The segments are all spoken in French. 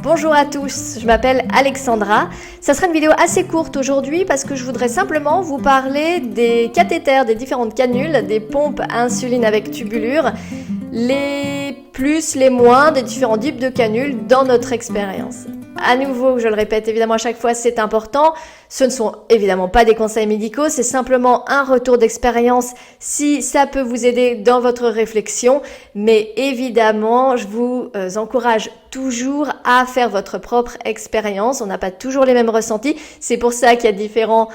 Bonjour à tous, je m'appelle Alexandra. Ça sera une vidéo assez courte aujourd'hui parce que je voudrais simplement vous parler des cathéters, des différentes canules, des pompes à insuline avec tubulure, les plus, les moins des différents types de canules dans notre expérience. À nouveau, je le répète évidemment à chaque fois, c'est important. Ce ne sont évidemment pas des conseils médicaux, c'est simplement un retour d'expérience si ça peut vous aider dans votre réflexion. Mais évidemment, je vous encourage toujours à faire votre propre expérience. On n'a pas toujours les mêmes ressentis. C'est pour ça qu'il y a différents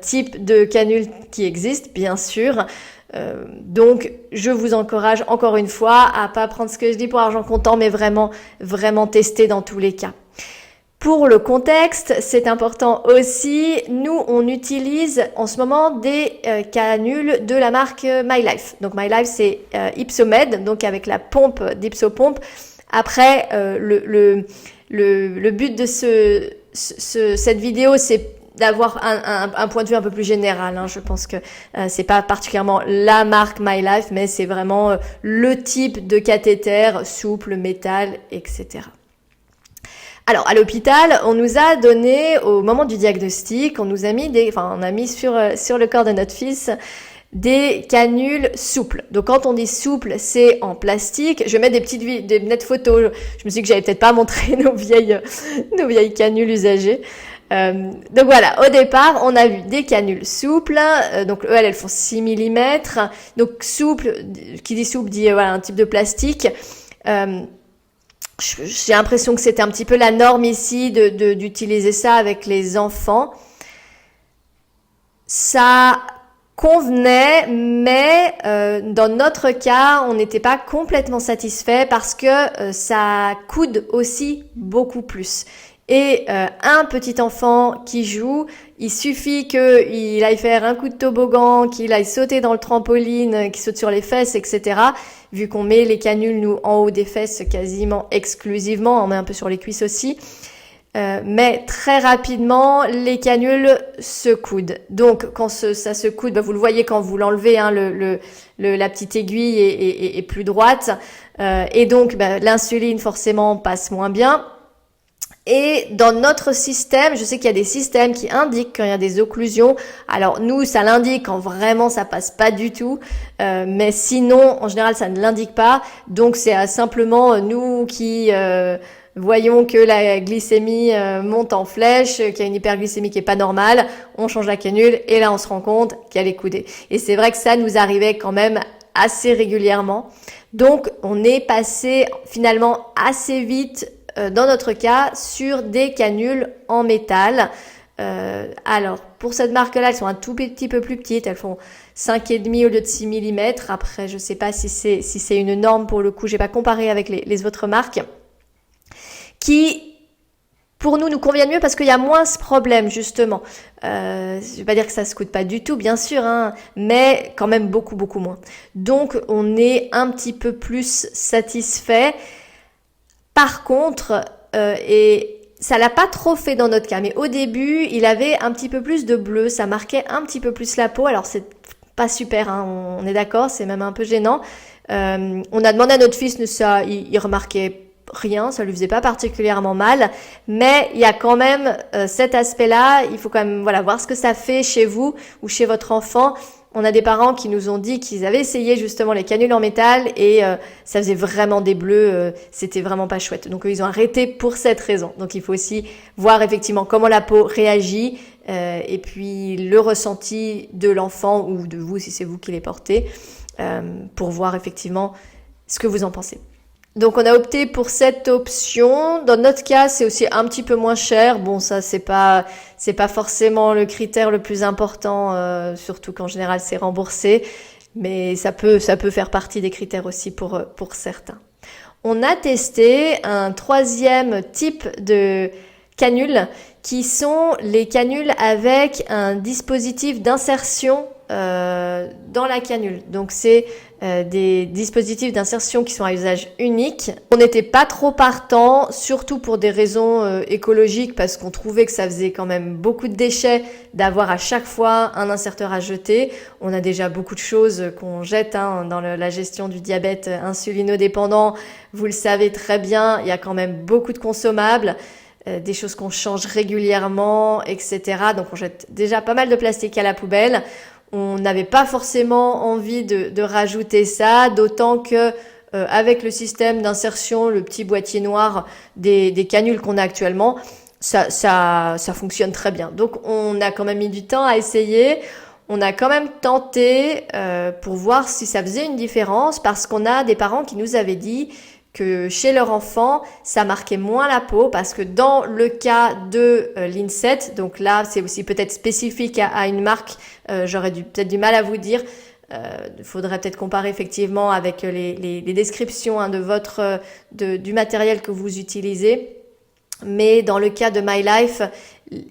types de canules qui existent, bien sûr. Donc, je vous encourage encore une fois à pas prendre ce que je dis pour argent comptant, mais vraiment tester dans tous les cas. Pour le contexte, c'est important aussi, nous on utilise en ce moment des canules de la marque MyLife. Donc MyLife c'est Ipsomed, donc avec la pompe d'Ipsopompe. Après, le but de cette vidéo c'est d'avoir un point de vue un peu plus général. Je pense que c'est pas particulièrement la marque MyLife, mais c'est vraiment le type de cathéter souple, métal, etc. Alors, à l'hôpital, on nous a donné, au moment du diagnostic, on a mis sur le corps de notre fils des canules souples. Donc, quand on dit souple, c'est en plastique. Je vais mettre des nettes photos. Je me suis dit que j'allais peut-être pas montrer nos vieilles canules usagées. Donc voilà, au départ, on a vu des canules souples. Donc, elles font 6 mm. Donc, souple, qui dit souple dit, un type de plastique. J'ai l'impression que c'était un petit peu la norme ici d'utiliser ça avec les enfants. Ça convenait, mais dans notre cas, on n'était pas complètement satisfait parce que ça coûte aussi beaucoup plus. Et un petit enfant qui joue, il suffit qu'il aille faire un coup de toboggan, qu'il aille sauter dans le trampoline, qu'il saute sur les fesses, etc. Vu qu'on met les canules, nous, en haut des fesses quasiment exclusivement, on met un peu sur les cuisses aussi. Mais très rapidement, les canules se coudent. Donc, quand ça se coude, vous le voyez quand vous l'enlevez, la petite aiguille est plus droite. Et donc, l'insuline, forcément, passe moins bien. Et dans notre système, je sais qu'il y a des systèmes qui indiquent quand il y a des occlusions. Alors nous, ça l'indique quand vraiment ça passe pas du tout. Mais sinon, en général, ça ne l'indique pas. Donc c'est simplement nous qui voyons que la glycémie monte en flèche, qu'il y a une hyperglycémie qui est pas normale. On change la canule et là, on se rend compte qu'elle est coudée. Et c'est vrai que ça nous arrivait quand même assez régulièrement. Donc on est passé finalement assez vite dans notre cas, sur des canules en métal. Alors, pour cette marque-là, elles sont un tout petit peu plus petites. Elles font 5,5 au lieu de 6 mm. Après, je sais pas si c'est une norme pour le coup. J'ai pas comparé avec les autres marques. Qui, pour nous conviennent mieux parce qu'il y a moins ce problème, justement. Je vais pas dire que ça se coûte pas du tout, bien sûr, mais quand même beaucoup moins. Donc, on est un petit peu plus satisfait. Par contre, et ça l'a pas trop fait dans notre cas, mais au début, il avait un petit peu plus de bleu, ça marquait un petit peu plus la peau. Alors c'est pas super, on est d'accord, c'est même un peu gênant. On a demandé à notre fils, il remarquait rien, ça lui faisait pas particulièrement mal, mais il y a quand même cet aspect-là. Il faut quand même voir ce que ça fait chez vous ou chez votre enfant. On a des parents qui nous ont dit qu'ils avaient essayé justement les canules en métal et ça faisait vraiment des bleus, c'était vraiment pas chouette. Donc ils ont arrêté pour cette raison. Donc il faut aussi voir effectivement comment la peau réagit et puis le ressenti de l'enfant ou de vous si c'est vous qui les portez pour voir effectivement ce que vous en pensez. Donc on a opté pour cette option. Dans notre cas, c'est aussi un petit peu moins cher. Bon, ça c'est pas forcément le critère le plus important, surtout qu'en général c'est remboursé, mais ça peut faire partie des critères aussi pour certains. On a testé un troisième type de canules qui sont les canules avec un dispositif d'insertion dans la canule. Donc c'est des dispositifs d'insertion qui sont à usage unique. On n'était pas trop partant, surtout pour des raisons écologiques, parce qu'on trouvait que ça faisait quand même beaucoup de déchets d'avoir à chaque fois un inserteur à jeter. On a déjà beaucoup de choses qu'on jette dans la gestion du diabète insulinodépendant. Vous le savez très bien, il y a quand même beaucoup de consommables. Des choses qu'on change régulièrement, etc. Donc on jette déjà pas mal de plastique à la poubelle. On n'avait pas forcément envie de rajouter ça, d'autant que avec le système d'insertion, le petit boîtier noir des canules qu'on a actuellement, ça fonctionne très bien. Donc on a quand même mis du temps à essayer. On a quand même tenté pour voir si ça faisait une différence, parce qu'on a des parents qui nous avaient dit que chez leur enfant, ça marquait moins la peau, parce que dans le cas de l'Inset, donc là c'est aussi peut-être spécifique à une marque, j'aurais peut-être du mal à vous dire, il faudrait peut-être comparer effectivement avec les descriptions du matériel que vous utilisez. Mais dans le cas de My Life,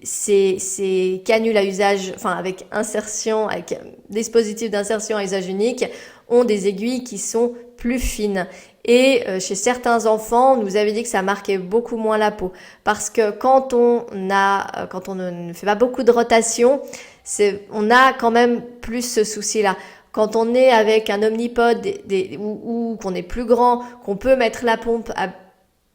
ces canules à usage, avec insertion, avec dispositif d'insertion à usage unique, ont des aiguilles qui sont plus fines. Et chez certains enfants, on nous avait dit que ça marquait beaucoup moins la peau, parce que quand on ne fait pas beaucoup de rotation, on a quand même plus ce souci-là. Quand on est avec un omnipode ou qu'on est plus grand, qu'on peut mettre la pompe à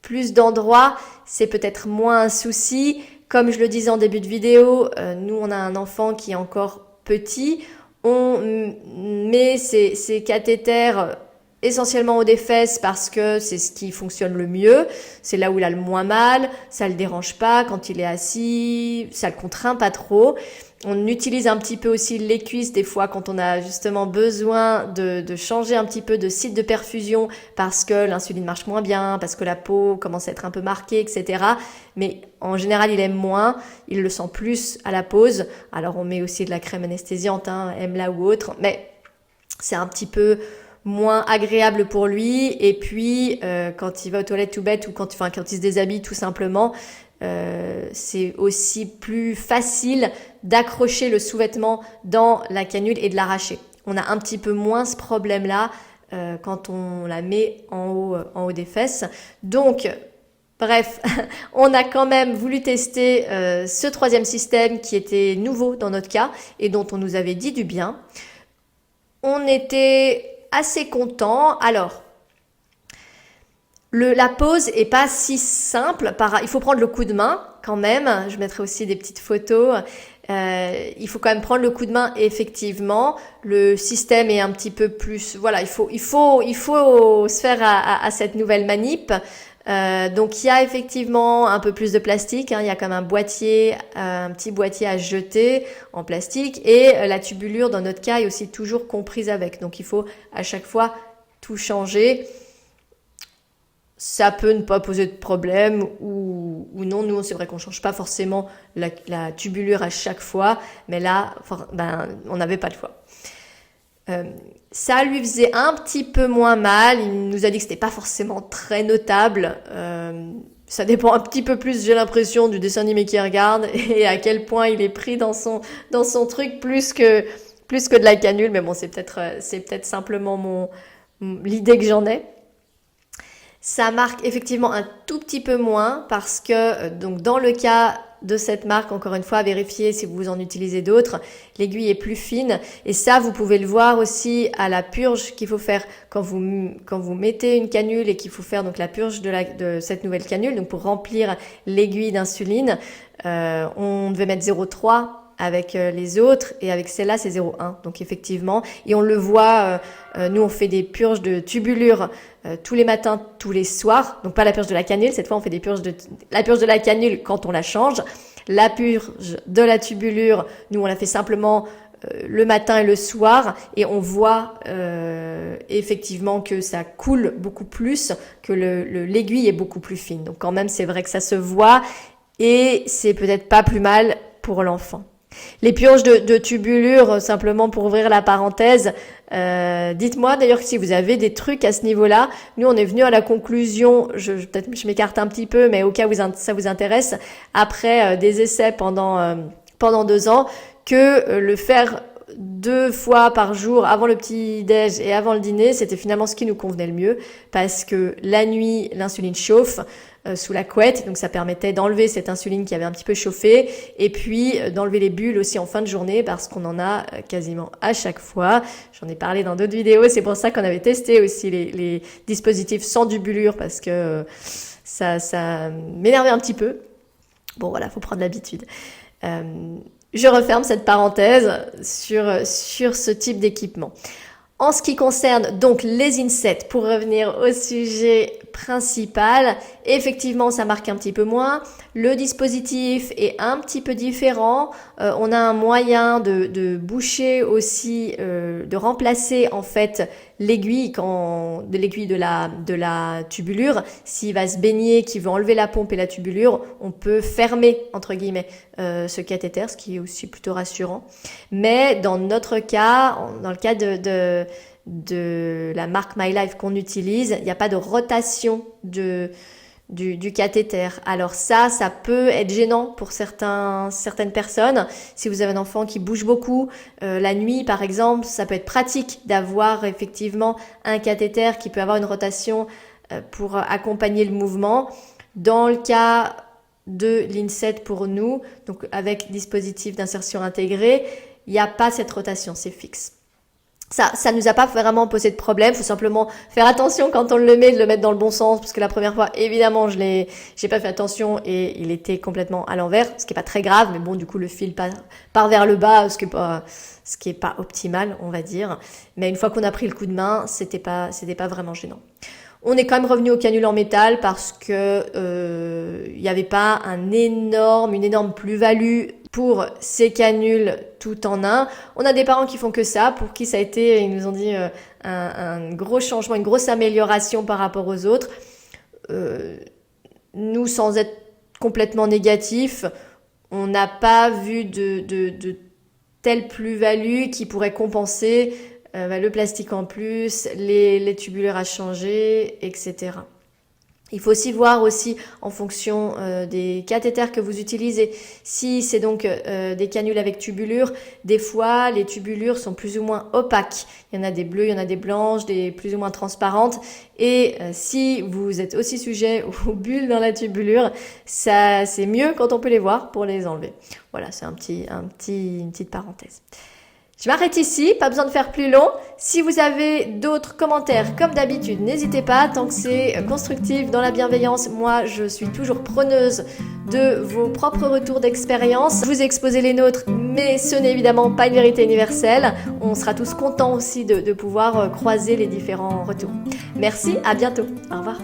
plus d'endroits, c'est peut-être moins un souci. Comme je le disais en début de vidéo, nous on a un enfant qui est encore petit, on met ces cathéters essentiellement au des fesses, parce que c'est ce qui fonctionne le mieux, c'est là où il a le moins mal, ça le dérange pas quand il est assis, ça le contraint pas trop. On utilise un petit peu aussi les cuisses des fois quand on a justement besoin de changer un petit peu de site de perfusion, parce que l'insuline marche moins bien, parce que la peau commence à être un peu marquée, etc. Mais en général, il aime moins, il le sent plus à la pause. Alors on met aussi de la crème anesthésiante, Emla ou autre, mais c'est un petit peu moins agréable pour lui. Et puis quand il va aux toilettes tout bête, ou quand il se déshabille tout simplement, c'est aussi plus facile d'accrocher le sous-vêtement dans la canule et de l'arracher. On a un petit peu moins ce problème-là quand on la met en haut des fesses. Donc, bref, on a quand même voulu tester ce troisième système qui était nouveau dans notre cas et dont on nous avait dit du bien. On était assez contents. Alors, la pose est pas si simple. Il faut prendre le coup de main quand même. Je mettrai aussi des petites photos. Il faut quand même prendre le coup de main. Effectivement, le système est un petit peu plus. Voilà, il faut se faire à cette nouvelle manip. Donc il y a effectivement un peu plus de plastique. Il y a comme un petit boîtier à jeter en plastique, et la tubulure dans notre cas est aussi toujours comprise avec. Donc il faut à chaque fois tout changer. Ça peut ne pas poser de problème ou non. Nous, c'est vrai qu'on change pas forcément la tubulure à chaque fois, mais là, on n'avait pas le choix. Ça lui faisait un petit peu moins mal. Il nous a dit que c'était pas forcément très notable. Ça dépend un petit peu plus, j'ai l'impression, du dessin animé qu'il regarde et à quel point il est pris dans son truc plus que de la canule. Mais bon, c'est peut-être simplement l'idée que j'en ai. Ça marque effectivement un tout petit peu moins, parce que donc dans le cas de cette marque, encore une fois, vérifiez si vous en utilisez d'autres, l'aiguille est plus fine, et ça vous pouvez le voir aussi à la purge qu'il faut faire quand vous mettez une canule et qu'il faut faire donc la purge de cette nouvelle canule. Donc pour remplir l'aiguille d'insuline, on devait mettre 0,3 avec les autres, et avec celle-là c'est 0,1. Donc effectivement, et on le voit, nous on fait des purges de tubulure tous les matins, tous les soirs. Donc pas la purge de la canule, cette fois on fait la purge de la canule quand on la change. La purge de la tubulure, nous on la fait simplement le matin et le soir, et on voit effectivement que ça coule beaucoup plus, que l'aiguille est beaucoup plus fine. Donc quand même c'est vrai que ça se voit, et c'est peut-être pas plus mal pour l'enfant. Les purges de tubulure, simplement pour ouvrir la parenthèse, dites-moi d'ailleurs si vous avez des trucs à ce niveau-là. Nous, on est venu à la conclusion, peut-être je m'écarte un petit peu, mais au cas où ça vous intéresse, après des essais pendant 2 ans, que le faire 2 fois par jour avant le petit-déj et avant le dîner, c'était finalement ce qui nous convenait le mieux parce que la nuit, l'insuline chauffe sous la couette, donc ça permettait d'enlever cette insuline qui avait un petit peu chauffé et puis d'enlever les bulles aussi en fin de journée parce qu'on en a quasiment à chaque fois. J'en ai parlé dans d'autres vidéos, c'est pour ça qu'on avait testé aussi les dispositifs sans dubulure parce que ça m'énervait un petit peu. Bon voilà, faut prendre l'habitude. Je referme cette parenthèse sur ce type d'équipement. En ce qui concerne donc les INSET, pour revenir au sujet principal, effectivement ça marque un petit peu moins. Le dispositif est un petit peu différent. On a un moyen de boucher aussi, de remplacer en fait l'aiguille de la tubulure. S'il va se baigner, qu'il veut enlever la pompe et la tubulure, on peut fermer entre guillemets ce cathéter, ce qui est aussi plutôt rassurant. Mais dans notre cas, dans le cas de la marque MyLife qu'on utilise, il n'y a pas de rotation du cathéter. Alors ça peut être gênant pour certaines personnes. Si vous avez un enfant qui bouge beaucoup, la nuit par exemple, ça peut être pratique d'avoir effectivement un cathéter qui peut avoir une rotation pour accompagner le mouvement. Dans le cas de l'INSET pour nous, donc avec dispositif d'insertion intégré, il n'y a pas cette rotation, c'est fixe. Ça nous a pas vraiment posé de problème. Faut simplement faire attention quand on le met, de le mettre dans le bon sens, parce que la première fois, évidemment, j'ai pas fait attention et il était complètement à l'envers, ce qui est pas très grave, mais bon, du coup, le fil part vers le bas, ce qui est pas optimal, on va dire. Mais une fois qu'on a pris le coup de main, c'était pas vraiment gênant. On est quand même revenu au canule en métal parce que il y avait pas une énorme plus-value pour ces canules tout en un. On a des parents qui font que ça, pour qui ça a été, ils nous ont dit un gros changement, une grosse amélioration par rapport aux autres. Nous, sans être complètement négatif, on n'a pas vu de telle plus-value qui pourrait compenser le plastique en plus, les tubulures à changer, etc. Il faut aussi voir aussi en fonction des cathéters que vous utilisez. Si c'est donc des canules avec tubulure, des fois les tubulures sont plus ou moins opaques. Il y en a des bleues, il y en a des blanches, des plus ou moins transparentes. Et si vous êtes aussi sujet aux bulles dans la tubulure, ça c'est mieux quand on peut les voir pour les enlever. Voilà, c'est une petite parenthèse. Je m'arrête ici, pas besoin de faire plus long. Si vous avez d'autres commentaires, comme d'habitude, n'hésitez pas, tant que c'est constructif, dans la bienveillance, moi je suis toujours preneuse de vos propres retours d'expérience. Vous exposez les nôtres, mais ce n'est évidemment pas une vérité universelle. On sera tous contents aussi de pouvoir croiser les différents retours. Merci, à bientôt. Au revoir.